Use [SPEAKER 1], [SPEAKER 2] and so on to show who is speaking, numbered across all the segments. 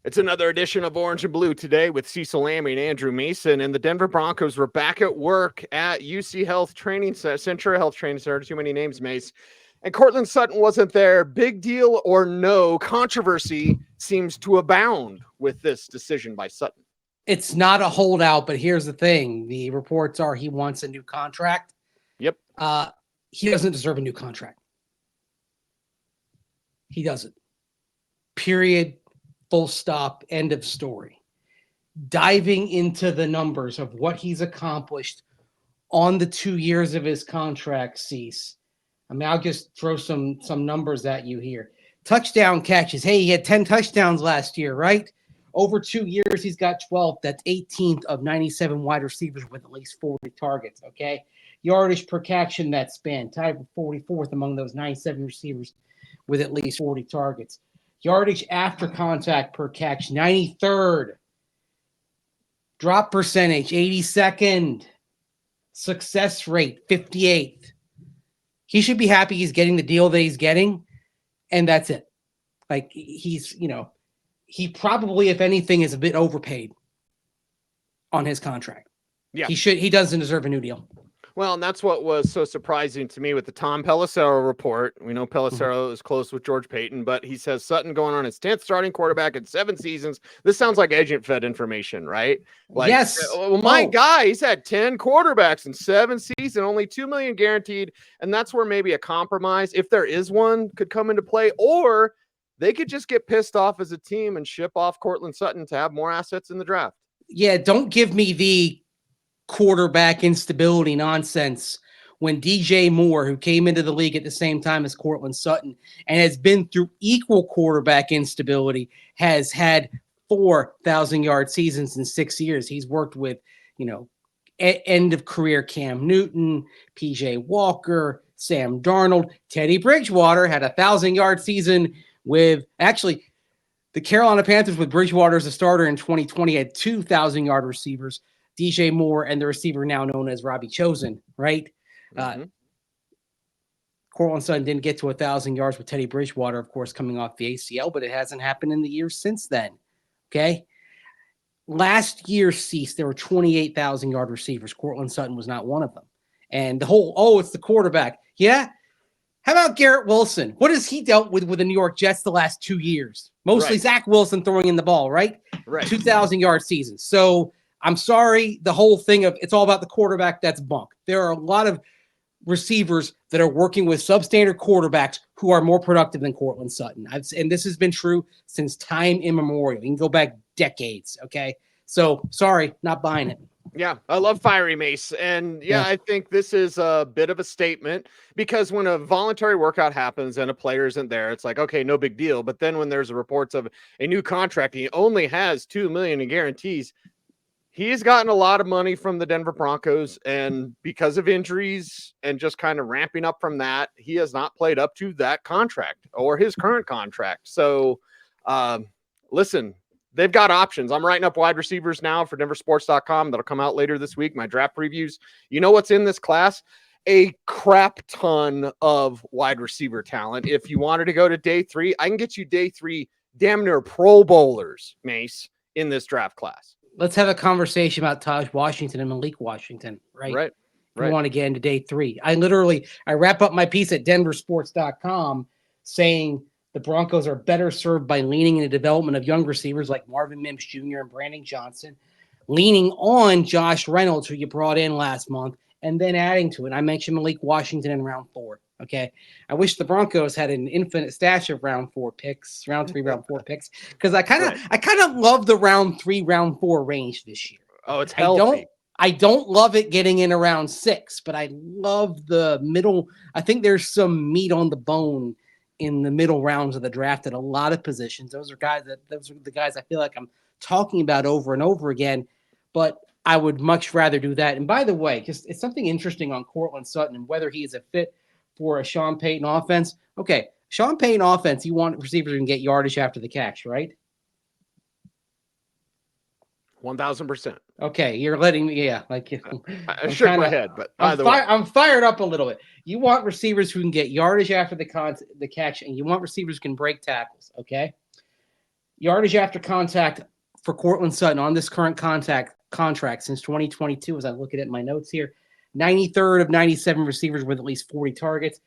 [SPEAKER 1] It's another edition of Orange and Blue today with Cecil, Lammey, and Andrew Mason. And the Denver Broncos were back at work at UC Health Training Center, Centura Health Training Center. Too many names, Mace. And Courtland Sutton wasn't there. Big deal or no, controversy seems to abound with this decision by Sutton.
[SPEAKER 2] It's not a holdout, but here's the thing. The reports are he wants a new contract.
[SPEAKER 1] Yep.
[SPEAKER 2] He doesn't deserve a new contract. He doesn't. Period. Full stop. End of story. Diving into the numbers of what he's accomplished on the 2 years of his contract, Cease. I mean, I'll just throw some numbers at you here. Touchdown catches. Hey, he had 10 touchdowns last year, right? Over 2 years, he's got 12. That's 18th of 97 wide receivers with at least 40 targets, okay? Yardage per catch in that span, tied for 44th among those 97 receivers with at least 40 targets. Yardage after contact per catch, 93rd. Drop percentage, 82nd. Success rate, 58th. He should be happy he's getting the deal that he's getting, and that's it. Like, he's, he probably, if anything, is a bit overpaid on his contract.
[SPEAKER 1] Yeah.
[SPEAKER 2] He doesn't deserve a new deal.
[SPEAKER 1] Well, and that's what was so surprising to me with the Tom Pelissero report. We know Pelissero is close with George Payton, but he says Sutton going on his 10th starting quarterback in 7 seasons. This sounds like agent-fed information, right? Like,
[SPEAKER 2] yes.
[SPEAKER 1] Well, my guy, he's had 10 quarterbacks in 7 seasons, only $2 million guaranteed, and that's where maybe a compromise, if there is one, could come into play, or they could just get pissed off as a team and ship off Courtland Sutton to have more assets in the draft.
[SPEAKER 2] Yeah, don't give me the quarterback instability nonsense when DJ Moore, who came into the league at the same time as Courtland Sutton and has been through equal quarterback instability, has had 4,000-yard seasons in 6 years. He's worked with, end of career Cam Newton, PJ Walker, Sam Darnold. Teddy Bridgewater had a 1,000-yard season with actually the Carolina Panthers with Bridgewater as a starter in 2020 had 2,000-yard receivers. DJ Moore and the receiver now known as Robbie Chosen, right? Courtland Sutton didn't get to 1,000 yards with Teddy Bridgewater, of course, coming off the ACL, but it hasn't happened in the years since then, okay? Last year, Cease, there were 28,000-yard receivers. Courtland Sutton was not one of them. And the whole, it's the quarterback. Yeah? How about Garrett Wilson? What has he dealt with the New York Jets the last 2 years? Mostly
[SPEAKER 1] Right.
[SPEAKER 2] Zach Wilson throwing in the ball, right?
[SPEAKER 1] Right.
[SPEAKER 2] 2,000-yard seasons. So I'm sorry, the whole thing of it's all about the quarterback, that's bunk. There are a lot of receivers that are working with substandard quarterbacks who are more productive than Courtland Sutton. And this has been true since time immemorial. You can go back decades, okay? So, sorry, not buying it.
[SPEAKER 1] Yeah, I love Fiery Mace. And yeah, I think this is a bit of a statement because when a voluntary workout happens and a player isn't there, it's like, okay, no big deal. But then when there's reports of a new contract, he only has $2 million in guarantees. He's gotten a lot of money from the Denver Broncos, and because of injuries and just kind of ramping up from that, he has not played up to that contract or his current contract. So, listen, they've got options. I'm writing up wide receivers now for denversports.com. That'll come out later this week, my draft previews. You know what's in this class? A crap ton of wide receiver talent. If you wanted to go to day 3, I can get you day 3 damn near Pro Bowlers, Mace, in this draft class.
[SPEAKER 2] Let's have a conversation about Taj Washington and Malik Washington, right?
[SPEAKER 1] Right.
[SPEAKER 2] We want to get into day 3. I wrap up my piece at denversports.com saying the Broncos are better served by leaning in the development of young receivers like Marvin Mims Jr. and Brandon Johnson, leaning on Josh Reynolds, who you brought in last month, and then adding to it. I mentioned Malik Washington in round 4. Okay. I wish the Broncos had an infinite stash of round 3, round 4 picks. Because I kind of love the round 3, round 4 range this year.
[SPEAKER 1] Oh, it's healthy.
[SPEAKER 2] I don't love it getting in around 6, but I love the middle. I think there's some meat on the bone in the middle rounds of the draft at a lot of positions. Those are the guys I feel like I'm talking about over and over again, but I would much rather do that. And by the way, just it's something interesting on Courtland Sutton and whether he is a fit for a Sean Payton offense. Okay, Sean Payton offense, you want receivers who can get yardage after the catch, right?
[SPEAKER 1] 1,000%.
[SPEAKER 2] Okay, you're letting me,
[SPEAKER 1] I shook my head, but
[SPEAKER 2] I'm fired up a little bit. You want receivers who can get yardage after the catch, and you want receivers who can break tackles, okay? Yardage after contact for Courtland Sutton on this current contract since 2022, as I look at it in my notes here, 93rd of 97 receivers with at least 40 targets.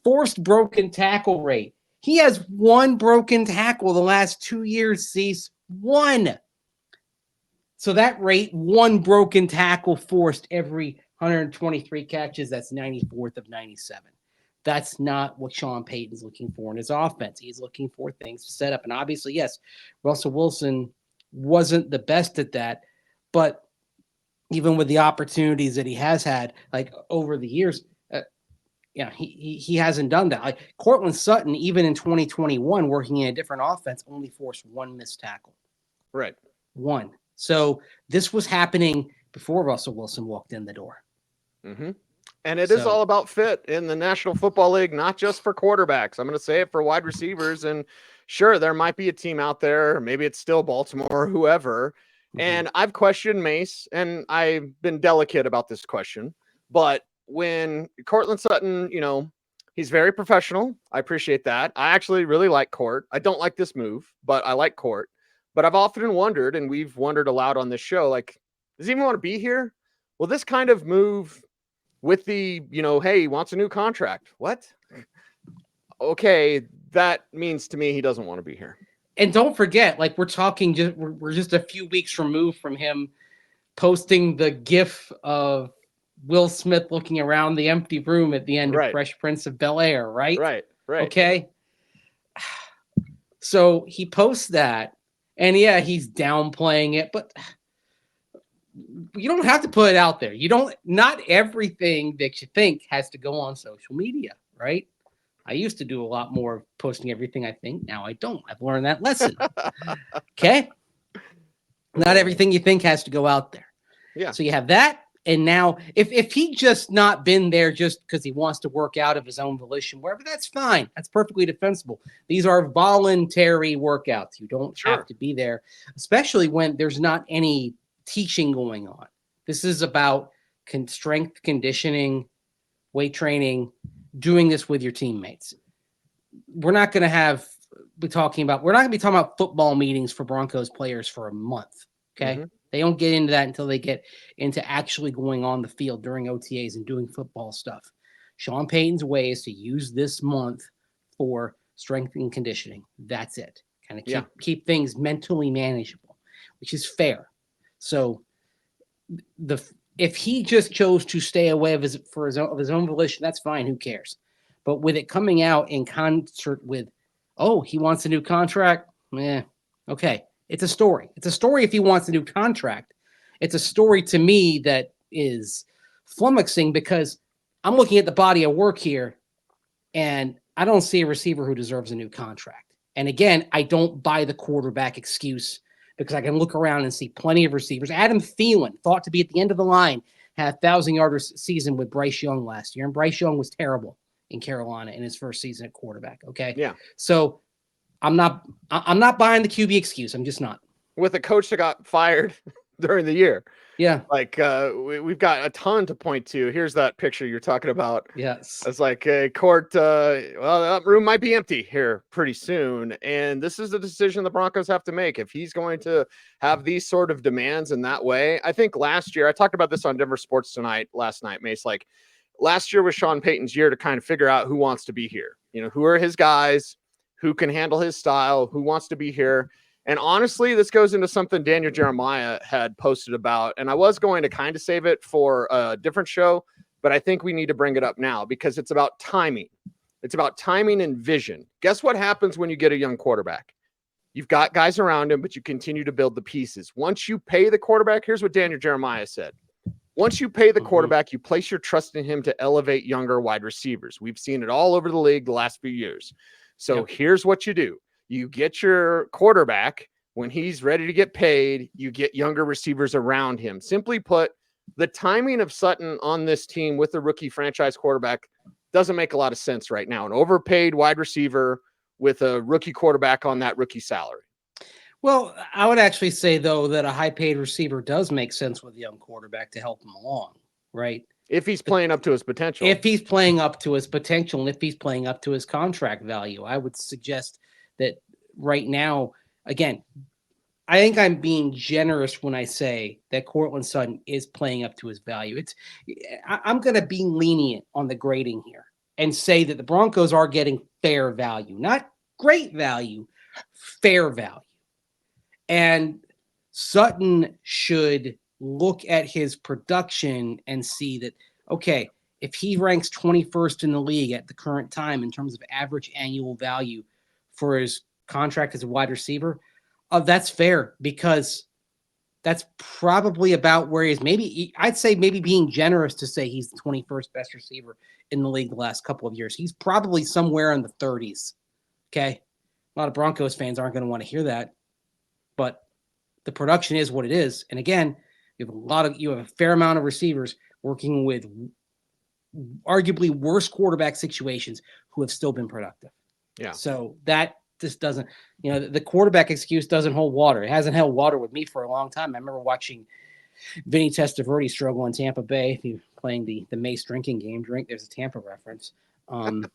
[SPEAKER 2] Forced broken tackle rate. He has one broken tackle the last 2 years, Cease. One. So that rate, one broken tackle forced every 123 catches. That's 94th of 97. That's not what Sean Payton's looking for in his offense. He's looking for things to set up. And obviously, yes, Russell Wilson wasn't the best at that. But even with the opportunities that he has had, like over the years, he hasn't done that. Like Courtland Sutton, even in 2021, working in a different offense, only forced one missed tackle.
[SPEAKER 1] Right.
[SPEAKER 2] One. So this was happening before Russell Wilson walked in the door.
[SPEAKER 1] Mm-hmm. And it is all about fit in the National Football League, not just for quarterbacks. I'm going to say it for wide receivers. And sure, there might be a team out there, maybe it's still Baltimore or whoever. Mm-hmm. And I've questioned Mace, and I've been delicate about this question. But when Courtland Sutton, he's very professional. I appreciate that. I actually really like Court. I don't like this move, but I like Court. But I've often wondered, and we've wondered aloud on this show, like, does he even want to be here? Well, this kind of move with the, hey, he wants a new contract. What? Okay, that means to me he doesn't want to be here.
[SPEAKER 2] And don't forget, like we're just a few weeks removed from him posting the GIF of Will Smith looking around the empty room at the end of Fresh Prince of Bel-Air, right?
[SPEAKER 1] Right.
[SPEAKER 2] Okay. So he posts that, and yeah, he's downplaying it, but you don't have to put it out there. Not everything that you think has to go on social media, right? I used to do a lot more of posting everything I think. Now I don't. I've learned that lesson. Okay? Not everything you think has to go out there.
[SPEAKER 1] Yeah.
[SPEAKER 2] So you have that. And now if he just not been there just because he wants to work out of his own volition, wherever, that's fine. That's perfectly defensible. These are voluntary workouts. You don't have to be there, especially when there's not any teaching going on. This is about strength conditioning, weight training, doing this with your teammates. We're not going to be talking about football meetings for Broncos players for a month. Okay. Mm-hmm. They don't get into that until they get into actually going on the field during OTAs and doing football stuff. Sean Payton's way is to use this month for strength and conditioning. That's it. Kind of keep things mentally manageable, which is fair. So if he just chose to stay away of his own volition, that's fine. Who cares? But with it coming out in concert with, he wants a new contract. Okay. It's a story. It's a story if he wants a new contract. It's a story to me that is flummoxing because I'm looking at the body of work here and I don't see a receiver who deserves a new contract. And again, I don't buy the quarterback excuse because I can look around and see plenty of receivers. Adam Thielen, thought to be at the end of the line, had a 1,000-yard season with Bryce Young last year. And Bryce Young was terrible in Carolina in his first season at quarterback. Okay.
[SPEAKER 1] Yeah.
[SPEAKER 2] So I'm not buying the QB excuse. I'm just not. With
[SPEAKER 1] a coach that got fired during the year.
[SPEAKER 2] Yeah.
[SPEAKER 1] Like we've got a ton to point to. Here's that picture you're talking about.
[SPEAKER 2] Yes.
[SPEAKER 1] It's like a court. That room might be empty here pretty soon. And this is the decision the Broncos have to make. If he's going to have these sort of demands in that way, I think last year, I talked about this on Denver Sports Tonight last night, Mace, like last year was Sean Payton's year to kind of figure out who wants to be here. Who are his guys, who can handle his style, who wants to be here. And honestly, this goes into something Daniel Jeremiah had posted about, and I was going to kind of save it for a different show, but I think we need to bring it up now because it's about timing. It's about timing and vision. Guess what happens when you get a young quarterback? You've got guys around him, but you continue to build the pieces. Once you pay the quarterback, here's what Daniel Jeremiah said. Once you pay the quarterback, you place your trust in him to elevate younger wide receivers. We've seen it all over the league the last few years. So here's what you do. You get your quarterback when he's ready to get paid. You get younger receivers around him. Simply put, the timing of Sutton on this team with the rookie franchise quarterback doesn't make a lot of sense right now. An overpaid wide receiver with a rookie quarterback on that rookie salary.
[SPEAKER 2] Well, I would actually say, though, that a high-paid receiver does make sense with a young quarterback to help him along, right?
[SPEAKER 1] If he's playing up to his potential.
[SPEAKER 2] If he's playing up to his potential and if he's playing up to his contract value, I would suggest that right now again, I think I'm being generous when I say that Courtland Sutton is playing up to his value. I'm going to be lenient on the grading here and say that the Broncos are getting fair value, not great value, fair value. And Sutton should look at his production and see that, okay, if he ranks 21st in the league at the current time in terms of average annual value for his contract as a wide receiver, that's fair, because that's probably about where he is. Maybe I'd say maybe being generous to say he's the 21st best receiver in the league the last couple of years. He's probably somewhere in the 30s. Okay. A lot of Broncos fans aren't going to want to hear that, but the production is what it is. And again, you have a fair amount of receivers working with arguably worse quarterback situations who have still been productive.
[SPEAKER 1] Yeah.
[SPEAKER 2] So that just doesn't, the quarterback excuse doesn't hold water. It hasn't held water with me for a long time. I remember watching Vinny Testaverde struggle in Tampa Bay. If you're playing the Mace drinking game, there's a Tampa reference. And,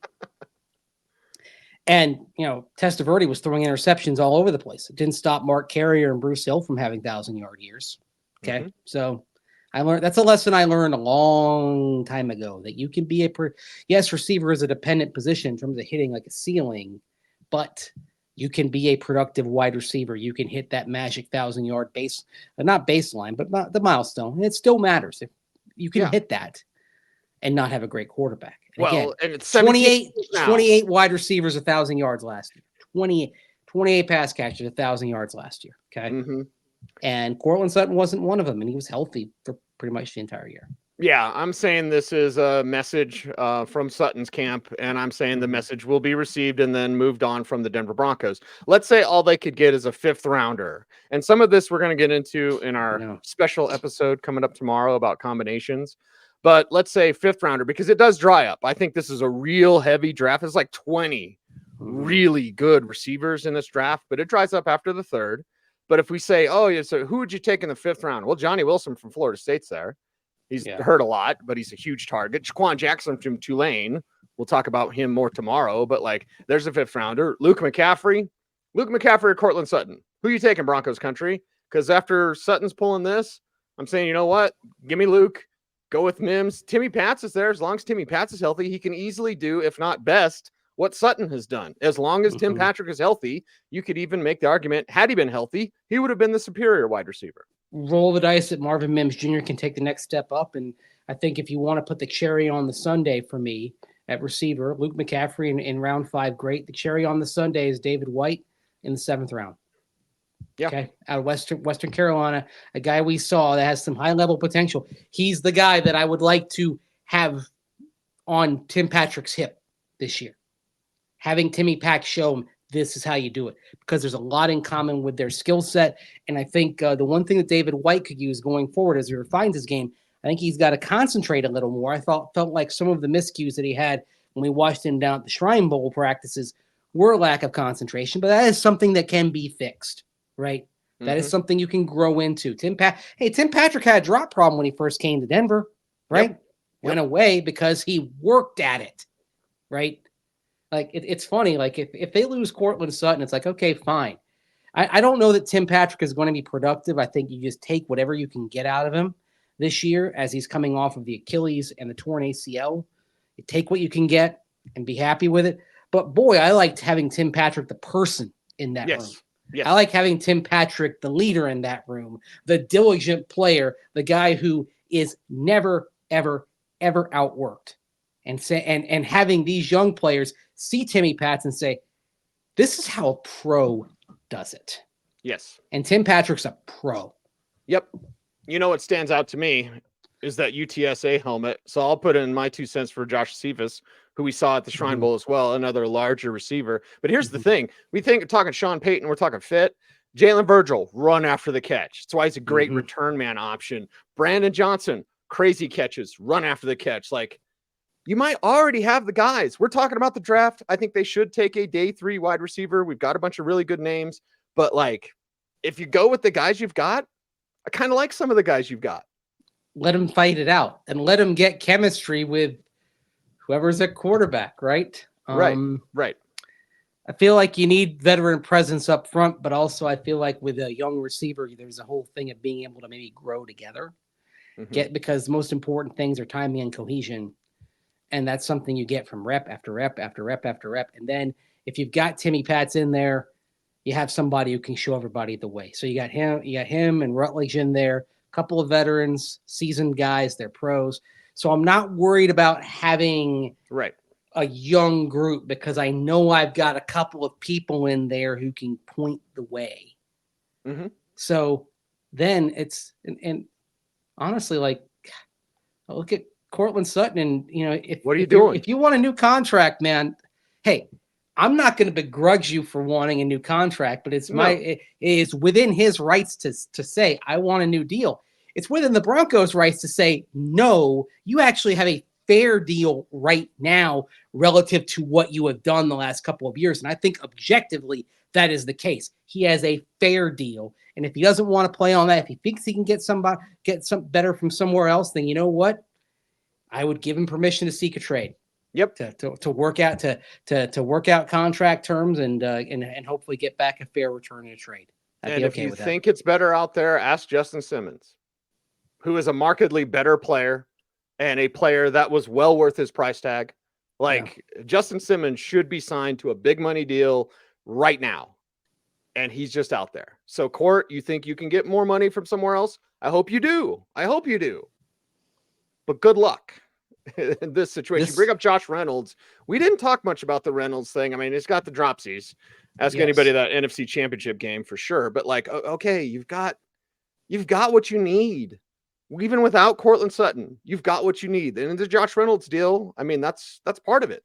[SPEAKER 2] Testaverde was throwing interceptions all over the place. It didn't stop Mark Carrier and Bruce Hill from having 1,000-yard years. Okay. Mm-hmm. So that's a lesson I learned a long time ago, that you can be receiver is a dependent position in terms of hitting like a ceiling, but you can be a productive wide receiver. You can hit that magic 1,000-yard not baseline, but not the milestone. And it still matters if you can hit that and not have a great quarterback.
[SPEAKER 1] And it's
[SPEAKER 2] 28 wide receivers, 1,000 yards last year. 28 pass catchers, 1,000 yards last year. Okay.
[SPEAKER 1] Mm-hmm.
[SPEAKER 2] And Courtland Sutton wasn't one of them, and he was healthy for pretty much the entire year.
[SPEAKER 1] Yeah, I'm saying this is a message from Sutton's camp, and I'm saying the message will be received and then moved on from the Denver Broncos. Let's say all they could get is a 5th rounder. And some of this we're going to get into in our special episode coming up tomorrow about combinations. But let's say 5th rounder, because it does dry up. I think this is a real heavy draft. It's like 20 really good receivers in this draft, but it dries up after the 3rd. But if we say, so who would you take in the 5th round? Well, Johnny Wilson from Florida State's there. He's hurt a lot, but he's a huge target. Jaquan Jackson from Tulane. We'll talk about him more tomorrow, but there's a 5th rounder. Luke McCaffrey or Courtland Sutton. Who you taking, Broncos country? Because after Sutton's pulling this, I'm saying, you know what? Give me Luke. Go with Mims. Timmy Pats is there. As long as Timmy Pats is healthy, he can easily do, if not best, what Sutton has done. As long as Tim Patrick is healthy, you could even make the argument, had he been healthy, he would have been the superior wide receiver.
[SPEAKER 2] Roll the dice that Marvin Mims Jr. can take the next step up. And I think if you want to put the cherry on the sundae for me at receiver, Luke McCaffrey in round 5, great. The cherry on the sundae is David White in the 7th round.
[SPEAKER 1] Yeah.
[SPEAKER 2] Okay. Out of Western Carolina, a guy we saw that has some high level potential. He's the guy that I would like to have on Tim Patrick's hip this year. Having Timmy Pack show him this is how you do it, because there's a lot in common with their skill set. And I think the one thing that David White could use going forward as he refines his game, I think he's got to concentrate a little more. I felt like some of the miscues that he had when we watched him down at the Shrine Bowl practices were a lack of concentration, but that is something that can be fixed, right? Mm-hmm. That is something you can grow into. Tim Patrick had a drop problem when he first came to Denver, right? Yep. Went away because he worked at it, right? It's funny. If they lose Courtland Sutton, it's like, okay, fine. I don't know that Tim Patrick is going to be productive. I think you just take whatever you can get out of him this year as he's coming off of the Achilles and the torn ACL. You take what you can get and be happy with it. But boy, I liked having Tim Patrick, the person in that room.
[SPEAKER 1] Yes.
[SPEAKER 2] I like having Tim Patrick, the leader in that room, the diligent player, the guy who is never, ever, ever outworked. And having these young players see Timmy Pats and say, this is how a pro does it.
[SPEAKER 1] Yes.
[SPEAKER 2] And Tim Patrick's a pro.
[SPEAKER 1] Yep. You know what stands out to me is that UTSA helmet. So I'll put in my 2 cents for Josh Cephas, who we saw at the Shrine Bowl as well, another larger receiver. But here's the thing. Talking Sean Payton, we're talking fit. Jalen Virgil, run after the catch. That's why he's a great return man option. Brandon Johnson, crazy catches, run after the catch. You might already have the guys. We're talking about the draft. I think they should take a day 3 wide receiver. We've got a bunch of really good names, but if you go with the guys you've got, I kind of like some of the guys you've got.
[SPEAKER 2] Let them fight it out and let them get chemistry with whoever's at quarterback. Right.
[SPEAKER 1] Right.
[SPEAKER 2] I feel like you need veteran presence up front, but also I feel like with a young receiver, there's a whole thing of being able to maybe grow together. Because the most important things are timing and cohesion. And that's something you get from rep after rep after rep after rep. And then if you've got Timmy Pats in there, you have somebody who can show everybody the way. So you got him and Rutledge in there, a couple of veterans, seasoned guys, they're pros. So I'm not worried about having a young group because I know I've got a couple of people in there who can point the way. So then it's and honestly, like, look at Courtland Sutton, and
[SPEAKER 1] what are you doing?
[SPEAKER 2] If you want a new contract, man, hey, I'm not going to begrudge you for wanting a new contract, but it is within his rights to say I want a new deal. It's within the Broncos' rights to say no. You actually have a fair deal right now relative to what you have done the last couple of years, and I think objectively that is the case. He has a fair deal. And if he doesn't want to play on that, if he thinks he can get some better from somewhere else, then you know what? I would give him permission to seek a trade. To work out to work out contract terms and hopefully get back a fair return in a trade.
[SPEAKER 1] And if you think it's better out there, ask Justin Simmons, who is a markedly better player and a player that was well worth his price tag. Justin Simmons should be signed to a big money deal right now. And he's just out there. So, Court, you think you can get more money from somewhere else? I hope you do. But good luck in this situation. Bring up Josh Reynolds. We didn't talk much about the Reynolds thing. I mean, it's got the dropsies. Ask anybody that NFC Championship game for sure. But okay, you've got what you need. Even without Courtland Sutton, you've got what you need. And the Josh Reynolds deal, I mean, that's part of it.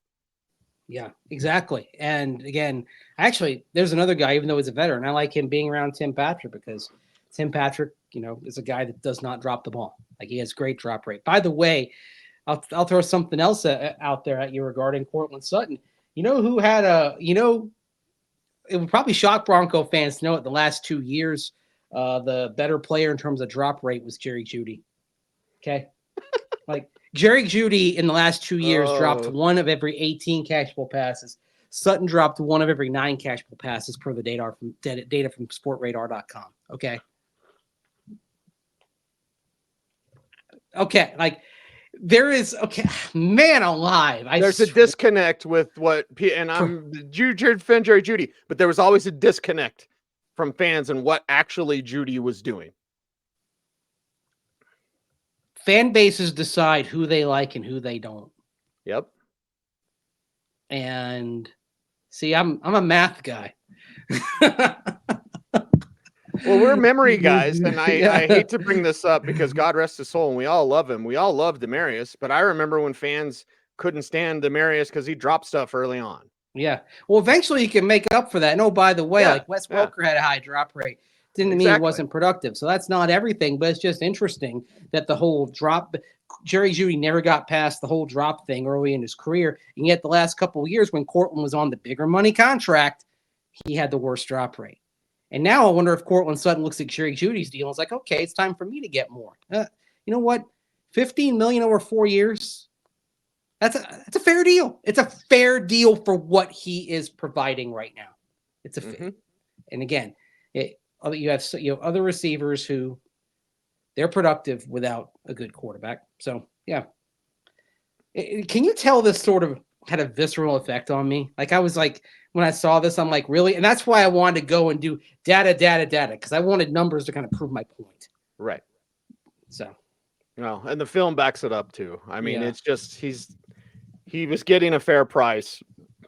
[SPEAKER 2] Yeah, exactly. And again, actually, there's another guy, even though he's a veteran, I like him being around Tim Patrick because Tim Patrick, is a guy that does not drop the ball. Like, he has great drop rate. By the way, I'll throw something else out there at you regarding Courtland Sutton. You know who had it would probably shock Bronco fans to know it the last 2 years, the better player in terms of drop rate was Jerry Jeudy. Okay. Jerry Jeudy in the last 2 years dropped one of every 18 catchable passes. Sutton dropped one of every 9 catchable passes per the data from sportradar.com. Okay. There is man alive.
[SPEAKER 1] There's a disconnect with what, and I'm defend Jerry Jeudy, but there was always a disconnect from fans and what actually Jeudy was doing.
[SPEAKER 2] Fan bases decide who they like and who they don't.
[SPEAKER 1] Yep.
[SPEAKER 2] And see, I'm a math guy.
[SPEAKER 1] Well, we're memory guys, and I hate to bring this up because God rest his soul, and we all love him. We all love Demarius, but I remember when fans couldn't stand Demarius because he dropped stuff early on.
[SPEAKER 2] Yeah. Well, eventually you can make up for that. And by the way, Wes Welker had a high drop rate. Didn't mean he wasn't productive. So that's not everything, but it's just interesting that the whole drop, Jerry Jeudy never got past the whole drop thing early in his career. And yet the last couple of years when Courtland was on the bigger money contract, he had the worst drop rate. And now I wonder if Courtland Sutton looks at Jerry Judy's deal and is like, okay, it's time for me to get more. You know what? $15 million over 4 years. That's a fair deal. It's a fair deal for what he is providing right now. It's a and again, you have other receivers who they're productive without a good quarterback. So yeah, can you tell this sort of had a visceral effect on me? I was like, when I saw this, I'm like, really? And that's why I wanted to go and do data, because I wanted numbers to kind of prove my point.
[SPEAKER 1] Right.
[SPEAKER 2] So.
[SPEAKER 1] Well, and the film backs it up too. I mean, it's just he was getting a fair price.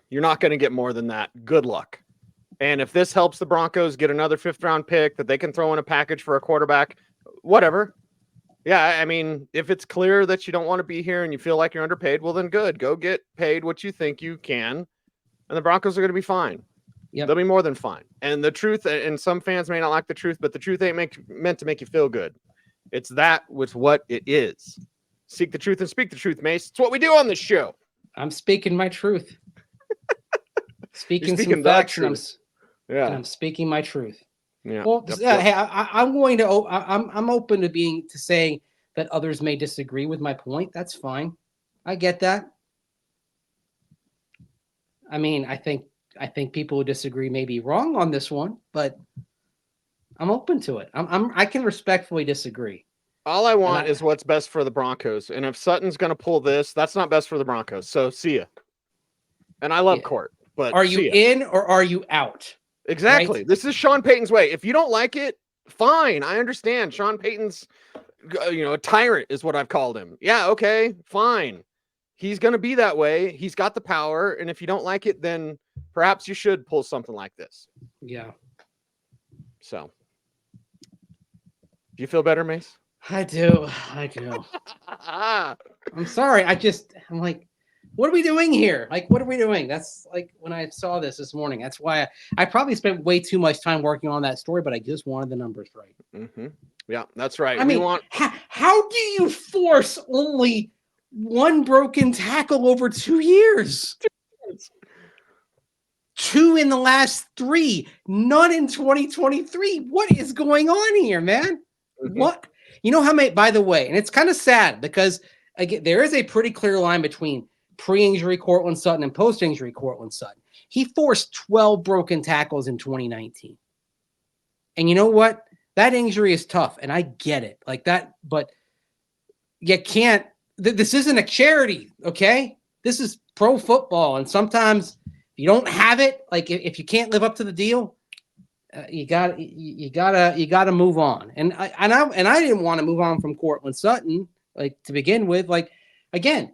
[SPEAKER 1] You're not going to get more than that. Good luck. And if this helps the Broncos get another 5th-round pick that they can throw in a package for a quarterback, whatever. Yeah, I mean, if it's clear that you don't want to be here and you feel like you're underpaid, well, then good. Go get paid what you think you can, and the Broncos are going to be fine. Yep. They'll be more than fine. And the truth, and some fans may not like the truth, but the truth ain't meant to make you feel good. It's that with what it is. Seek the truth and speak the truth, Mace. It's what we do on this show.
[SPEAKER 2] I'm speaking my truth. speaking some facts, and I'm speaking my truth.
[SPEAKER 1] Yeah.
[SPEAKER 2] Well, hey, I'm open to saying that others may disagree with my point. That's fine. I get that. I mean, I think I think people who disagree may be wrong on this one, but I'm open to it. I can respectfully disagree.
[SPEAKER 1] All I want is what's best for the Broncos. And if Sutton's going to pull this, that's not best for the Broncos. So see ya. And I love Court, but
[SPEAKER 2] are you in or are you out?
[SPEAKER 1] Exactly.
[SPEAKER 2] Right?
[SPEAKER 1] This is Sean Payton's way. If you don't like it, fine. I understand. Sean Payton's, a tyrant is what I've called him. Yeah. Okay, fine. He's going to be that way. He's got the power. And if you don't like it, then perhaps you should pull something like this.
[SPEAKER 2] Yeah.
[SPEAKER 1] So do you feel better, Mace?
[SPEAKER 2] I do. I'm sorry. I'm like, what are we doing here? Like, what are we doing? That's like when I saw this morning. That's why I probably spent way too much time working on that story, but I just wanted the numbers right.
[SPEAKER 1] Mm-hmm. Yeah, that's right.
[SPEAKER 2] I mean, how do you force only one broken tackle over 2 years? 2 in the last 3, none in 2023. What is going on here, man? Mm-hmm. What? You know how many, by the way, and it's kind of sad because again, there is a pretty clear line between pre-injury Courtland Sutton and post-injury Courtland Sutton. He forced 12 broken tackles in 2019. And you know what? That injury is tough, and I get it. Like that, but you can't, this isn't a charity, okay? This is pro football, and sometimes if you don't have it, like if you can't live up to the deal, you gotta move on. And I didn't want to move on from Courtland Sutton, like to begin with. Like, again,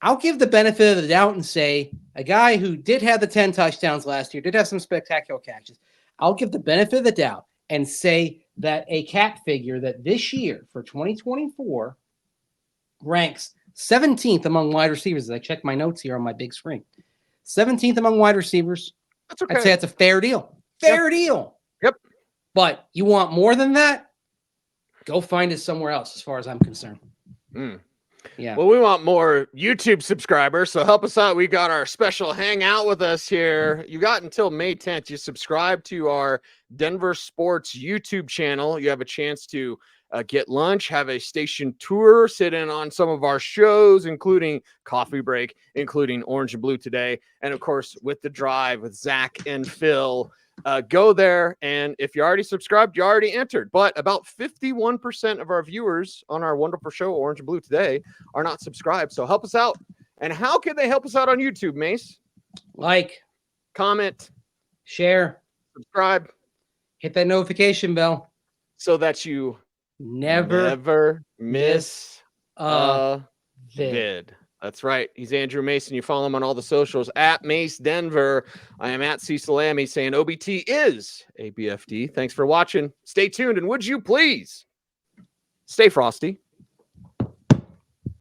[SPEAKER 2] I'll give the benefit of the doubt and say a guy who did have the 10 touchdowns last year, did have some spectacular catches. I'll give the benefit of the doubt and say that a cap figure that this year for 2024 ranks 17th among wide receivers. As I check my notes here on my big screen, 17th among wide receivers.
[SPEAKER 1] That's okay.
[SPEAKER 2] I'd say that's a fair deal. Fair deal.
[SPEAKER 1] Yep.
[SPEAKER 2] But you want more than that? Go find it somewhere else, as far as I'm concerned. Yeah.
[SPEAKER 1] Well, we want more YouTube subscribers, so help us out. We got our special hangout with us here. You got until May 10th. You subscribe to our Denver Sports YouTube channel. You have a chance to get lunch, have a station tour, sit in on some of our shows, including Coffee Break, including Orange and Blue Today, and of course, With the Drive with Zach and Phil. Go there, and if you already subscribed, you already entered. But about 51% of our viewers on our wonderful show, Orange and Blue Today, are not subscribed. So help us out. And how can they help us out on YouTube, Mace?
[SPEAKER 2] Like,
[SPEAKER 1] comment,
[SPEAKER 2] share,
[SPEAKER 1] subscribe,
[SPEAKER 2] hit that notification bell
[SPEAKER 1] so that you
[SPEAKER 2] never
[SPEAKER 1] miss a vid. That's right. He's Andrew Mason. You follow him on all the socials at Mace Denver. I am at Cecil Lammey saying OBT is a BFD. Thanks for watching. Stay tuned. And would you please stay frosty?